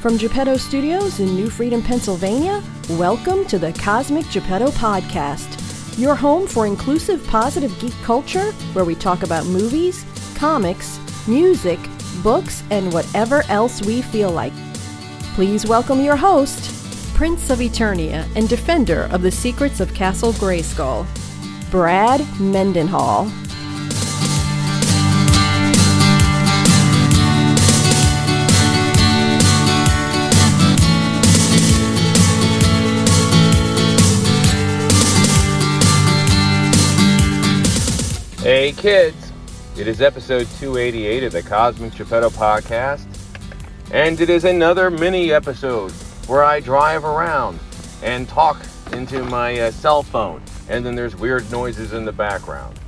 From Geppetto Studios in New Freedom, Pennsylvania, welcome to the Cosmic Geppetto Podcast, your home for inclusive, positive geek culture, where we talk about movies, comics, music, books, and whatever else we feel like. Please welcome your host, Prince of Eternia and defender of the secrets of Castle Grayskull, Brad Mendenhall. Hey kids, it is episode 288 of the Cosmic Geppetto Podcast, and it is another mini episode where I drive around and talk into my cell phone, and then there's weird noises in the background.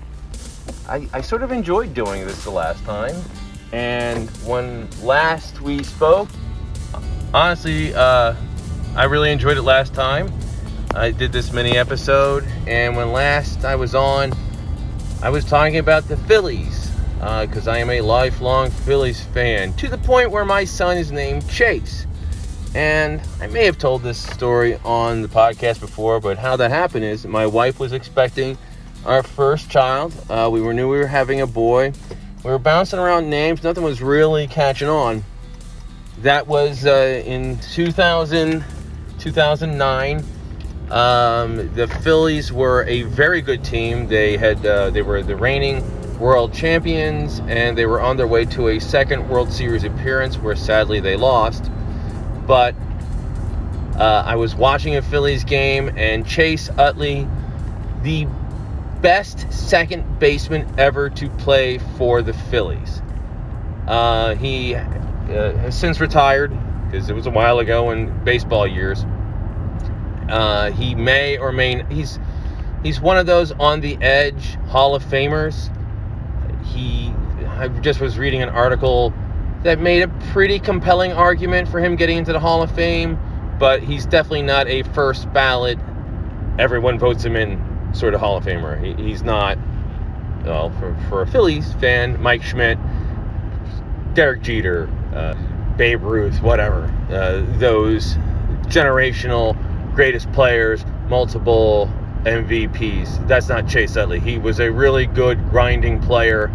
I sort of enjoyed doing this the last time, and when last we spoke, honestly, I really enjoyed it last time. I did this mini episode, and when last I was on, I was talking about the Phillies, because I am a lifelong Phillies fan, to the point where my son is named Chase. And I may have told this story on the podcast before, but how that happened is my wife was expecting our first child. We knew we were having a boy. We were bouncing around names. Nothing was really catching on. That was in 2009. The Phillies were a very good team. They were the reigning world champions, and they were on their way to a second World Series appearance, where sadly they lost. But I was watching a Phillies game, and Chase Utley, the best second baseman ever to play for the Phillies. He has since retired, because it was a while ago in baseball years. He may or may he's one of those on the edge Hall of Famers. I just was reading an article that made a pretty compelling argument for him getting into the Hall of Fame, but he's definitely not a first ballot, everyone votes him in sort of Hall of Famer. He's not, well, for a Phillies fan, Mike Schmidt, Derek Jeter, Babe Ruth, whatever, those generational greatest players, multiple MVPs. That's not Chase Utley. He was a really good grinding player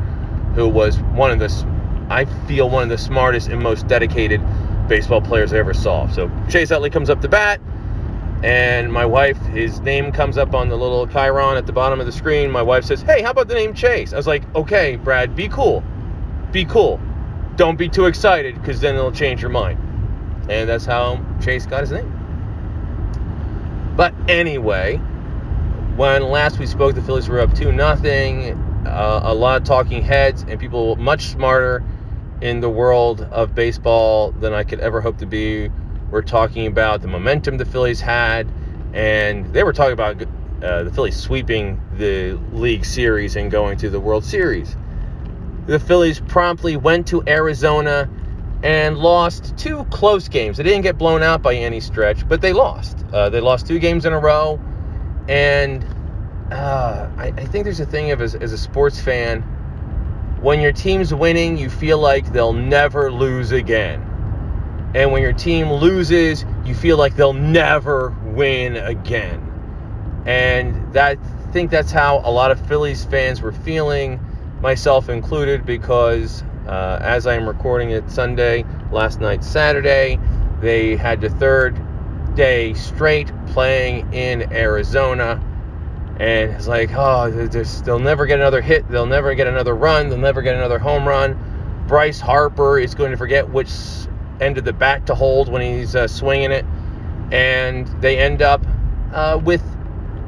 who was one of the smartest and most dedicated baseball players I ever saw. So Chase Utley comes up to bat, and my wife, his name comes up on the little chyron at the bottom of the screen. My wife says, "Hey, how about the name Chase?" I was like, "Okay, Brad, be cool. Be cool. Don't be too excited, because then it'll change your mind." And that's how Chase got his name. But anyway, when last we spoke, the Phillies were up 2-0. A lot of talking heads and people much smarter in the world of baseball than I could ever hope to be were talking about the momentum the Phillies had, and they were talking about the Phillies sweeping the league series and going to the World Series. The Phillies promptly went to Arizona and lost two close games. They didn't get blown out by any stretch, but they lost. They lost 2 games in a row, and I think there's a thing of as a sports fan, when your team's winning, you feel like they'll never lose again. And when your team loses, you feel like they'll never win again. And I think that's how a lot of Phillies fans were feeling, myself included, because as I am recording it Sunday, last night Saturday, they had the third day straight playing in Arizona, and it's like, they'll never get another hit, they'll never get another run, they'll never get another home run. Bryce Harper is going to forget which end of the bat to hold when he's swinging it, and they end up with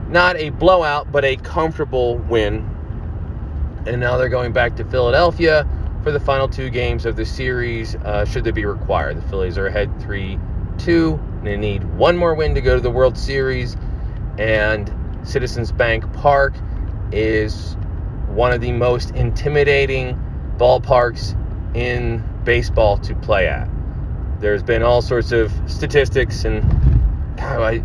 not a blowout, but a comfortable win. And now they're going back to Philadelphia for the final 2 games of the series, should they be required. The Phillies are ahead 3-2. They need one more win to go to the World Series, and Citizens Bank Park is one of the most intimidating ballparks in baseball to play at. There's been all sorts of statistics, and I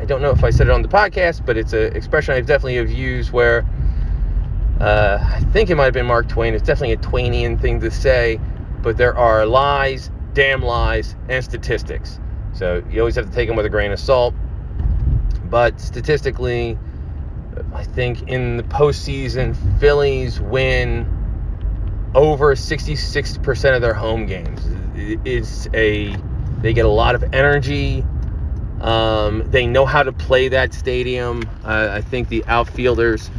don't know if I said it on the podcast, but it's an expression I definitely have used where I think it might have been Mark Twain. It's definitely a Twainian thing to say, but there are lies damn lies, and statistics. So you always have to take them with a grain of salt. But statistically, I think in the postseason, Phillies win over 66% of their home games. They get a lot of energy. They know how to play that stadium. I think the outfielders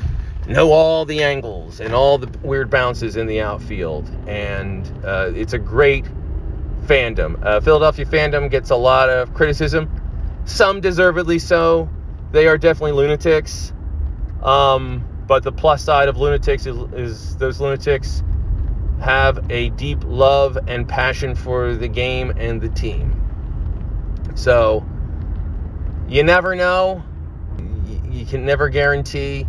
know all the angles and all the weird bounces in the outfield. And it's a great fandom. Philadelphia fandom gets a lot of criticism, some deservedly so. They are definitely lunatics. But the plus side of lunatics is those lunatics have a deep love and passion for the game and the team. So you never know. You can never guarantee.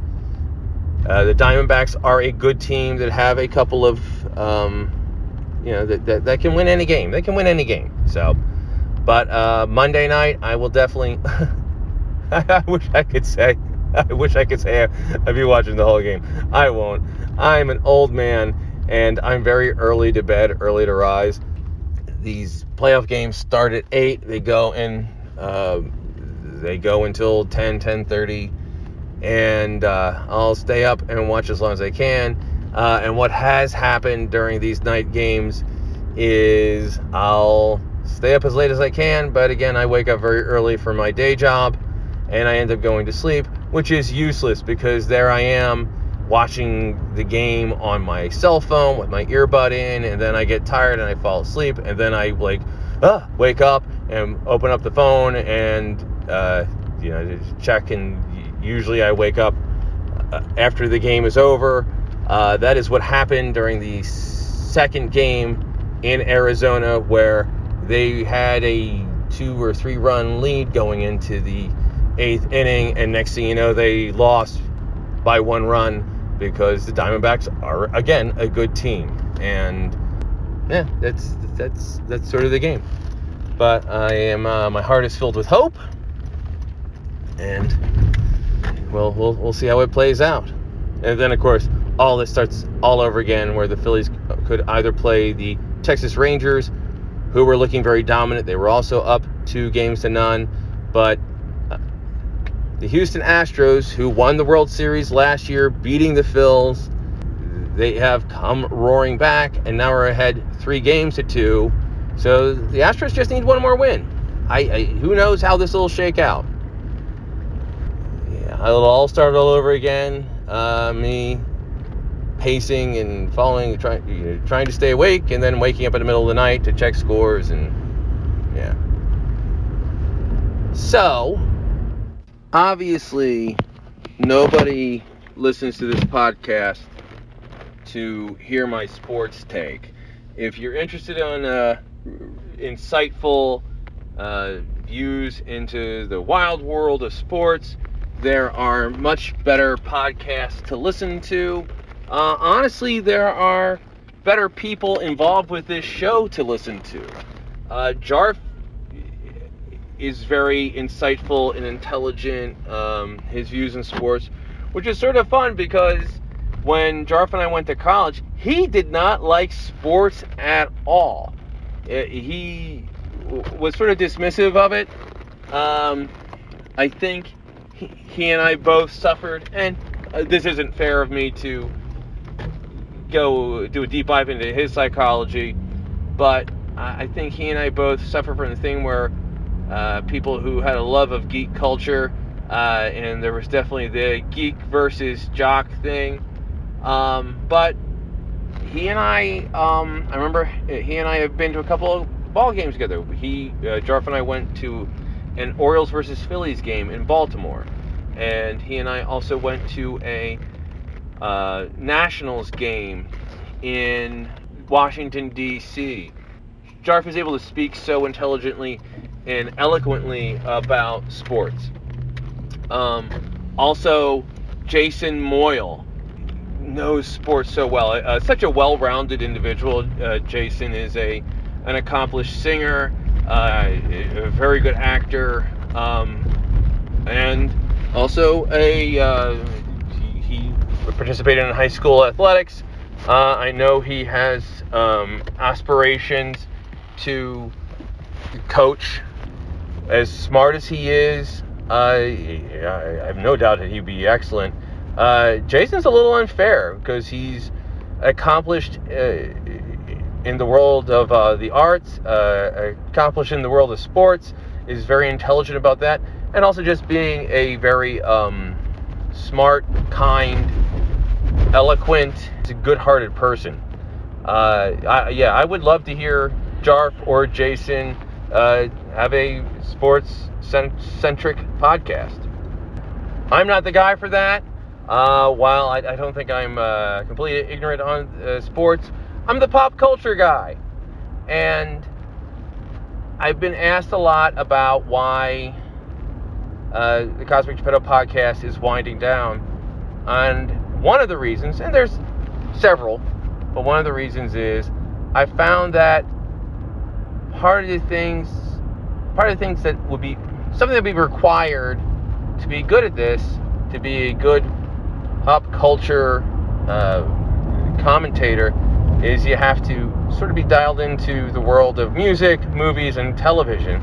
The Diamondbacks are a good team that have a couple of, that can win any game. They can win any game. So, but Monday night, I will definitely. I wish I could say I'd be watching the whole game. I won't. I'm an old man, and I'm very early to bed, early to rise. These playoff games start at 8. They go until 10:30, and I'll stay up and watch as long as I can. And what has happened during these night games is I'll stay up as late as I can, but again, I wake up very early for my day job, and I end up going to sleep, which is useless because there I am watching the game on my cell phone with my earbud in, and then I get tired and I fall asleep, and then I wake up and open up the phone and check, and usually I wake up after the game is over. That is what happened during the second game in Arizona, where they had a 2 or 3 run lead going into the 8th inning, and next thing you know, they lost by 1 run because the Diamondbacks are again a good team. And yeah, that's sort of the game. But I am my heart is filled with hope, and we'll see how it plays out. And then of course all this starts all over again, where the Phillies could either play the Texas Rangers, who were looking very dominant. They were also up 2-0, but the Houston Astros, who won the World Series last year, beating the Phils, they have come roaring back, and now are ahead 3-2. So the Astros just need one more win. Who knows how this will shake out? Yeah, it'll all start all over again. Me pacing and following, trying to stay awake, and then waking up in the middle of the night to check scores, and yeah. So obviously, nobody listens to this podcast to hear my sports take. If you're interested in insightful views into the wild world of sports, there are much better podcasts to listen to. Honestly, there are better people involved with this show to listen to. Jarf is very insightful and intelligent, his views in sports, which is sort of fun because when Jarf and I went to college, he did not like sports at all. He was sort of dismissive of it. I think he and I both suffered, and this isn't fair of me to go do a deep dive into his psychology, but I think he and I both suffer from the thing where people who had a love of geek culture, and there was definitely the geek versus jock thing. But he and I remember he and I have been to a couple of ball games together. Jarf and I went to an Orioles versus Phillies game in Baltimore, and he and I also went to a Nationals game in Washington, D.C. Jarf is able to speak so intelligently and eloquently about sports. Also, Jason Moyle knows sports so well. Such a well-rounded individual. Jason is an accomplished singer, a very good actor, and also he participated in high school athletics. I know he has aspirations to coach. As smart as he is, I have no doubt that he'd be excellent. Jason's a little unfair because he's accomplished in the world of the arts, accomplished in the world of sports, is very intelligent about that, and also just being a very smart, kind, eloquent, he's a good-hearted person. I would love to hear Jarf or Jason have a sports-centric podcast. I'm not the guy for that. While I don't think I'm completely ignorant on sports, I'm the pop culture guy. And I've been asked a lot about why the Cosmic Geppetto podcast is winding down. And one of the reasons, and there's several, but one of the reasons is I found that part of the things that would be something that would be required to be good at this, to be a good pop culture commentator, is you have to sort of be dialed into the world of music, movies, and television.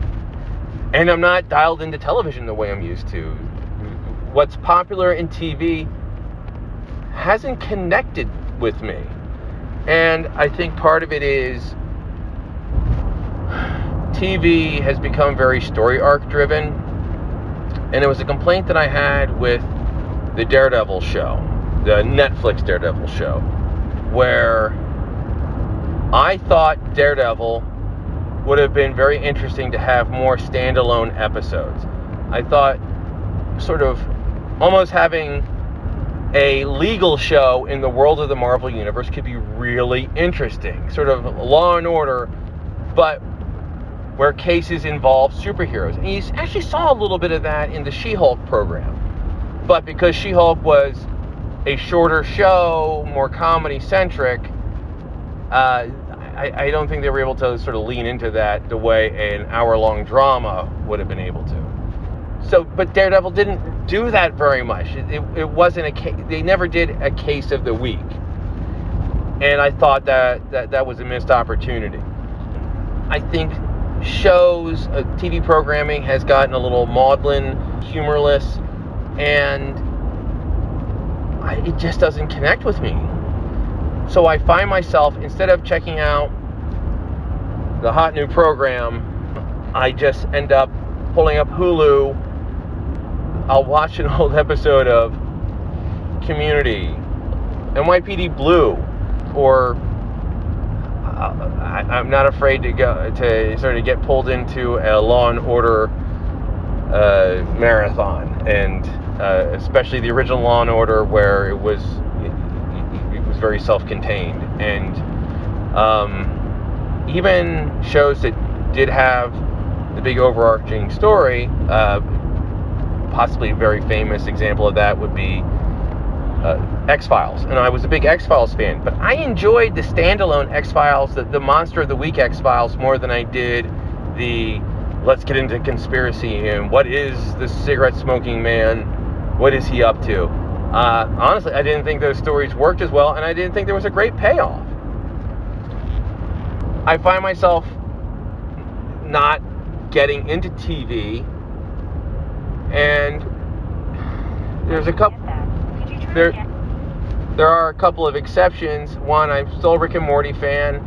And I'm not dialed into television the way I'm used to. What's popular in TV hasn't connected with me. And I think part of it is TV has become very story arc driven. And it was a complaint that I had with the Daredevil show, the Netflix Daredevil show, where I thought Daredevil would have been very interesting to have more standalone episodes. I thought sort of almost having a legal show in the world of the Marvel Universe could be really interesting. Sort of Law and Order, but where cases involve superheroes. And you actually saw a little bit of that in the She-Hulk program. But because She-Hulk was a shorter show, more comedy-centric, I don't think they were able to sort of lean into that the way an hour-long drama would have been able to. So, but Daredevil didn't do that very much. It wasn't a case. They never did a case of the week. And I thought that was a missed opportunity. I think shows, TV programming has gotten a little maudlin, humorless, and it just doesn't connect with me. So I find myself, instead of checking out the hot new program, I just end up pulling up Hulu. I'll watch an old episode of Community, NYPD Blue, or I'm not afraid to sort of get pulled into a Law and Order marathon, and especially the original Law and Order, where it was very self-contained, and even shows that did have the big overarching story. Possibly a very famous example of that would be X-Files, and I was a big X-Files fan, but I enjoyed the standalone X-Files, the Monster of the Week X-Files, more than I did the let's get into conspiracy and what is the cigarette smoking man, what is he up to. Honestly, I didn't think those stories worked as well, and I didn't think there was a great payoff. I find myself not getting into TV, and there's a couple. There are a couple of exceptions. One, I'm still a Rick and Morty fan.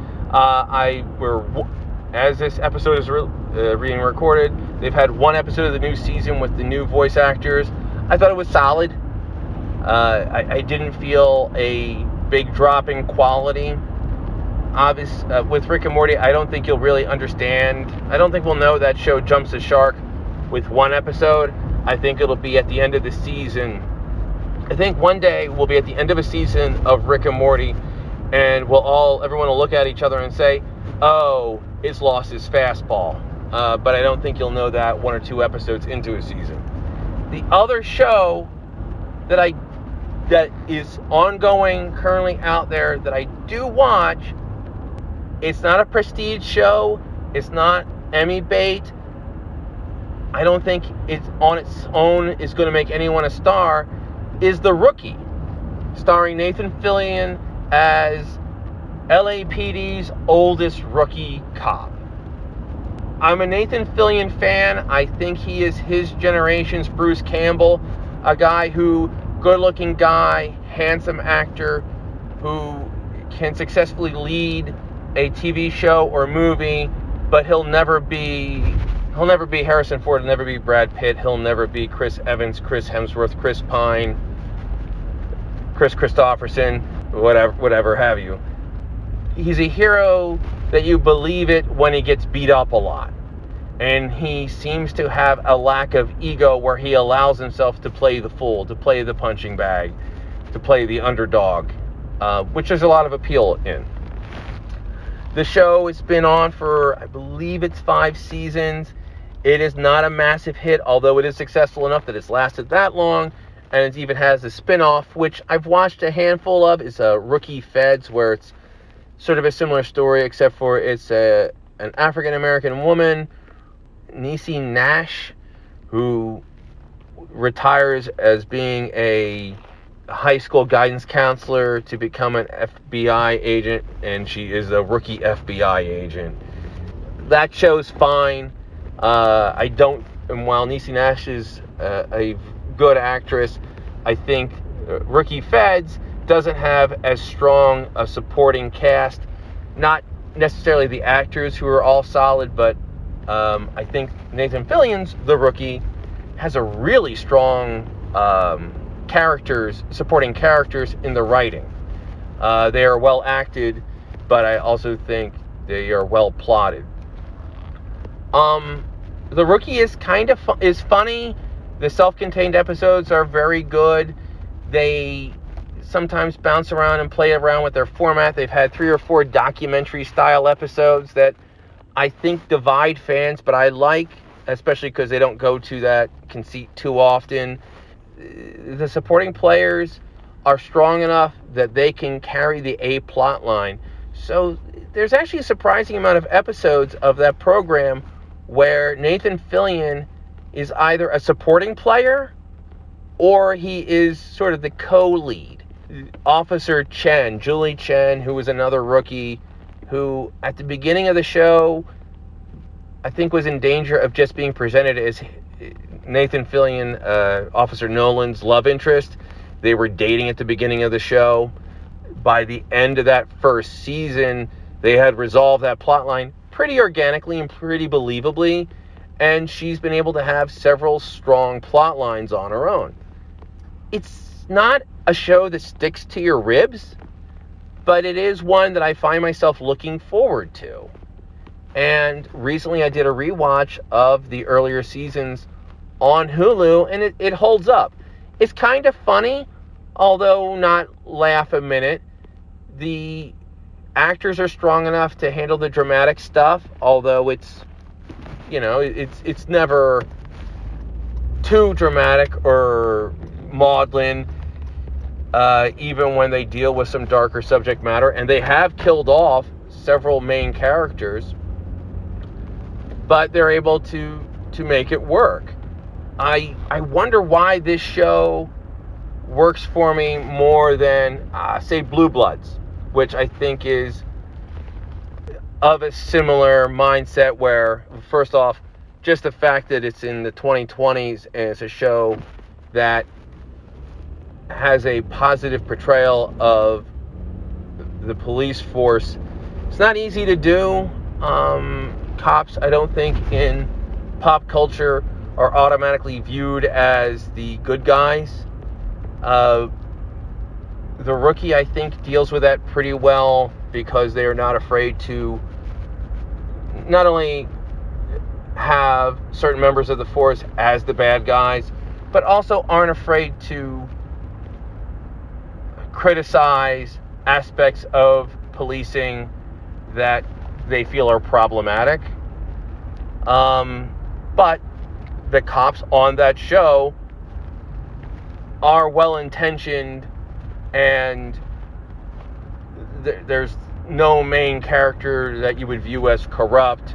As this episode is being recorded, they've had one episode of the new season with the new voice actors. I thought it was solid. I didn't feel a big drop in quality. With Rick and Morty, I don't think you'll really understand. I don't think we'll know that show jumps the shark with one episode. I think it'll be at the end of the season. I think one day we'll be at the end of a season of Rick and Morty, and everyone will look at each other and say, "Oh, it's lost its fastball." But I don't think you'll know that one or two episodes into a season. The other show that is ongoing, currently out there, that I do watch, it's not a prestige show, it's not Emmy bait, I don't think it's on its own is going to make anyone a star, is The Rookie, starring Nathan Fillion as LAPD's oldest rookie cop. I'm a Nathan Fillion fan. I think he is his generation's Bruce Campbell, a guy who, good-looking guy, handsome actor, who can successfully lead a TV show or movie, but he'll never be Harrison Ford, he'll never be Brad Pitt, he'll never be Chris Evans, Chris Hemsworth, Chris Pine, Chris Christopherson, whatever have you. He's a hero that you believe it when he gets beat up a lot. And he seems to have a lack of ego where he allows himself to play the fool, to play the punching bag, to play the underdog, which there's a lot of appeal in. The show has been on for, I believe it's 5 seasons. It is not a massive hit, although it is successful enough that it's lasted that long. And it even has a spin-off, which I've watched a handful of. It's Rookie Feds, where it's sort of a similar story, except for it's an African-American woman, Niecy Nash, who retires as being a high school guidance counselor to become an FBI agent, and she is a rookie FBI agent. That show's fine. While Niecy Nash is a good actress, I think Rookie Feds doesn't have as strong a supporting cast. Not necessarily the actors who are all solid, but I think Nathan Fillion's The Rookie has a really strong supporting characters in the writing. They are well acted, but I also think they are well plotted. The Rookie is is funny. The self-contained episodes are very good. They sometimes bounce around and play around with their format. They've had 3 or 4 documentary-style episodes that I think divide fans, but I like, especially because they don't go to that conceit too often. The supporting players are strong enough that they can carry the A plot line. So there's actually a surprising amount of episodes of that program where Nathan Fillion is either a supporting player or he is sort of the co-lead. Officer Chen, Julie Chen, who was another rookie, who at the beginning of the show I think was in danger of just being presented as Nathan Fillion, Officer Nolan's love interest. They were dating at the beginning of the show. By the end of that first season, they had resolved that plotline pretty organically and pretty believably, and she's been able to have several strong plot lines on her own. It's not a show that sticks to your ribs, but it is one that I find myself looking forward to. And recently I did a rewatch of the earlier seasons on Hulu, and it holds up. It's kind of funny, although not laugh a minute. The actors are strong enough to handle the dramatic stuff, although it's never too dramatic or maudlin, even when they deal with some darker subject matter. And they have killed off several main characters, but they're able to make it work. I wonder why this show works for me more than, say, Blue Bloods, which I think is of a similar mindset where, first off, just the fact that it's in the 2020s and it's a show that has a positive portrayal of the police force. It's not easy to do. Cops, I don't think, in pop culture are automatically viewed as the good guys. The Rookie, I think, deals with that pretty well because they are not afraid to not only have certain members of the force as the bad guys, but also aren't afraid to criticize aspects of policing that they feel are problematic. But the cops on that show are well-intentioned, and there's no main character that you would view as corrupt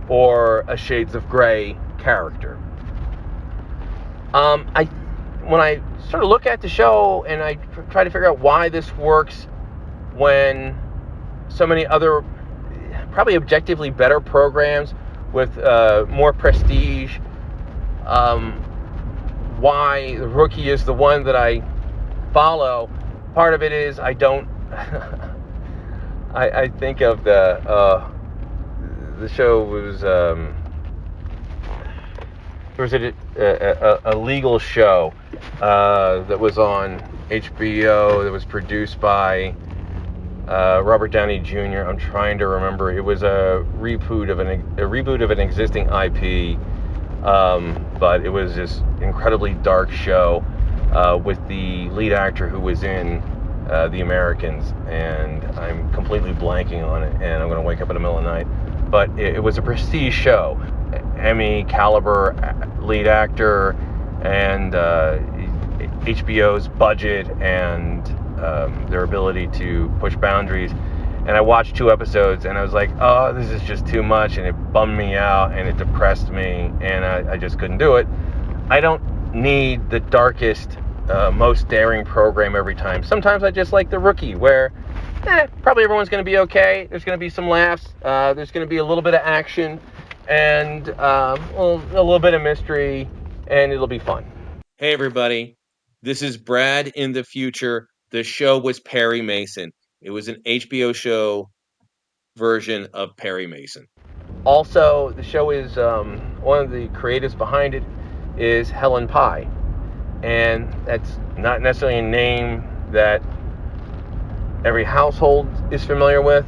or a shades of gray character. When I sort of look at the show and I try to figure out why this works when so many other probably objectively better programs with more prestige. Why The Rookie is the one that I follow. Part of it is I don't. I think of the show was there was a legal show that was on HBO that was produced by Robert Downey Jr. I'm trying to remember. It was a reboot of an existing IP, but it was this incredibly dark show with the lead actor who was in The Americans, and I'm completely blanking on it, and I'm going to wake up in the middle of the night. But it was a prestige show, Emmy caliber lead actor, and HBO's budget and their ability to push boundaries. And I watched 2 episodes and I was like, oh, this is just too much, and it bummed me out and it depressed me, and I just couldn't do it. I don't need the darkest, most daring program every time. Sometimes I just like The Rookie, where probably everyone's going to be okay. There's going to be some laughs. There's going to be a little bit of action and a little bit of mystery, and it'll be fun. Hey, everybody. This is Brad in the future. The show was Perry Mason. It was an HBO show version of Perry Mason. Also, the show is, one of the creatives behind it is Helen Pye. And that's not necessarily a name that every household is familiar with,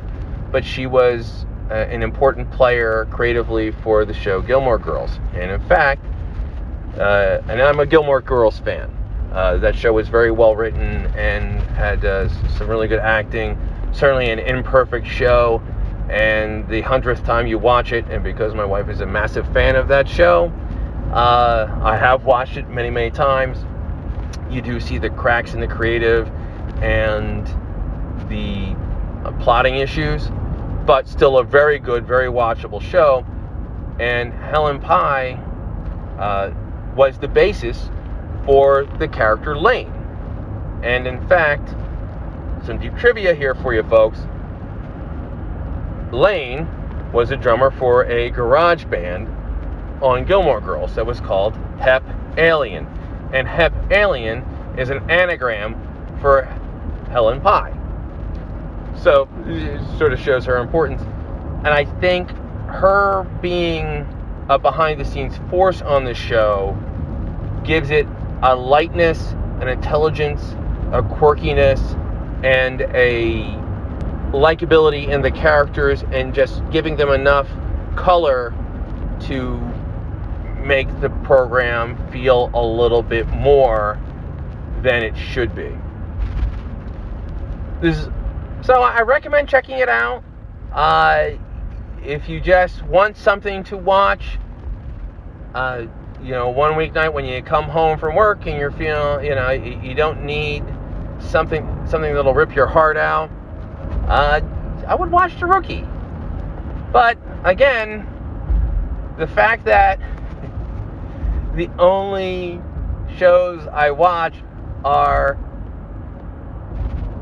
but she was an important player creatively for the show Gilmore Girls. And in fact, and I'm a Gilmore Girls fan. That show was very well written and had some really good acting. Certainly an imperfect show, and the 100th time you watch it, and because my wife is a massive fan of that show, I have watched it many, many times. You do see the cracks in the creative and the plotting issues, but still a very good, very watchable show. And Helen Pye was the basis for the character Lane. And in fact, some deep trivia here for you folks. Lane was a drummer for a garage band on Gilmore Girls that was called Hep Alien. And Hep Alien is an anagram for Helen Pye. So it sort of shows her importance. And I think her being a behind-the-scenes force on the show gives it a lightness, an intelligence, a quirkiness, and a likability in the characters, and just giving them enough color to make the program feel a little bit more than it should be. So I recommend checking it out. If you just want something to watch, one weeknight when you come home from work and you're feeling, you don't need something that'll rip your heart out, I would watch The Rookie. But again, the fact that the only shows I watch are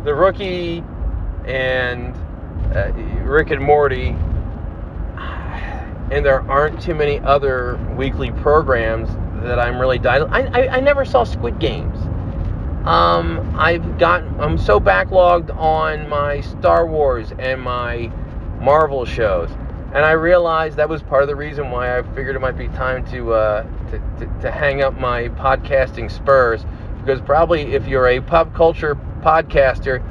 The Rookie and Rick and Morty, and there aren't too many other weekly programs that I'm really I never saw Squid Games. I'm so backlogged on my Star Wars and my Marvel shows, and I realized that was part of the reason why I figured it might be time to hang up my podcasting spurs, because probably if you're a pop culture podcaster,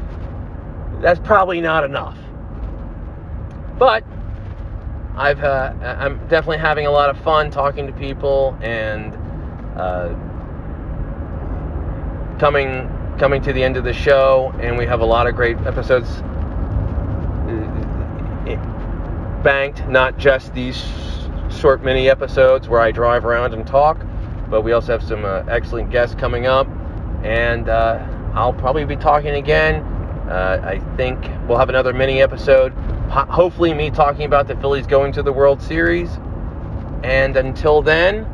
that's probably not enough. But I'm definitely having a lot of fun talking to people and coming to the end of the show, and we have a lot of great episodes banked, not just these short mini episodes where I drive around and talk, but we also have some excellent guests coming up, and I'll probably be talking again. I think we'll have another mini episode, hopefully me talking about the Phillies going to the World Series. And until then,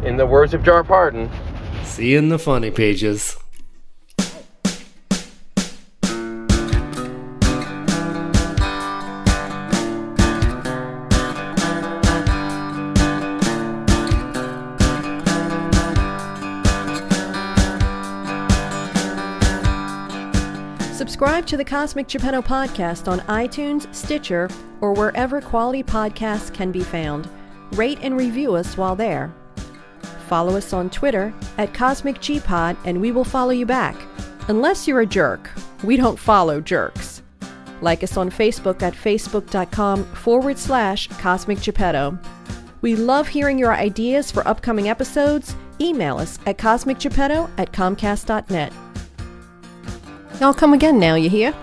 in the words of Jar Pardon, see you in the funny pages. Subscribe to the Cosmic Geppetto Podcast on iTunes, Stitcher, or wherever quality podcasts can be found. Rate and review us while there. Follow us on Twitter at CosmicGPod, and we will follow you back. Unless you're a jerk. We don't follow jerks. Like us on Facebook at facebook.com/Cosmic Geppetto. We love hearing your ideas for upcoming episodes. Email us at cosmicgeppetto@comcast.net. I'll come again now, you hear?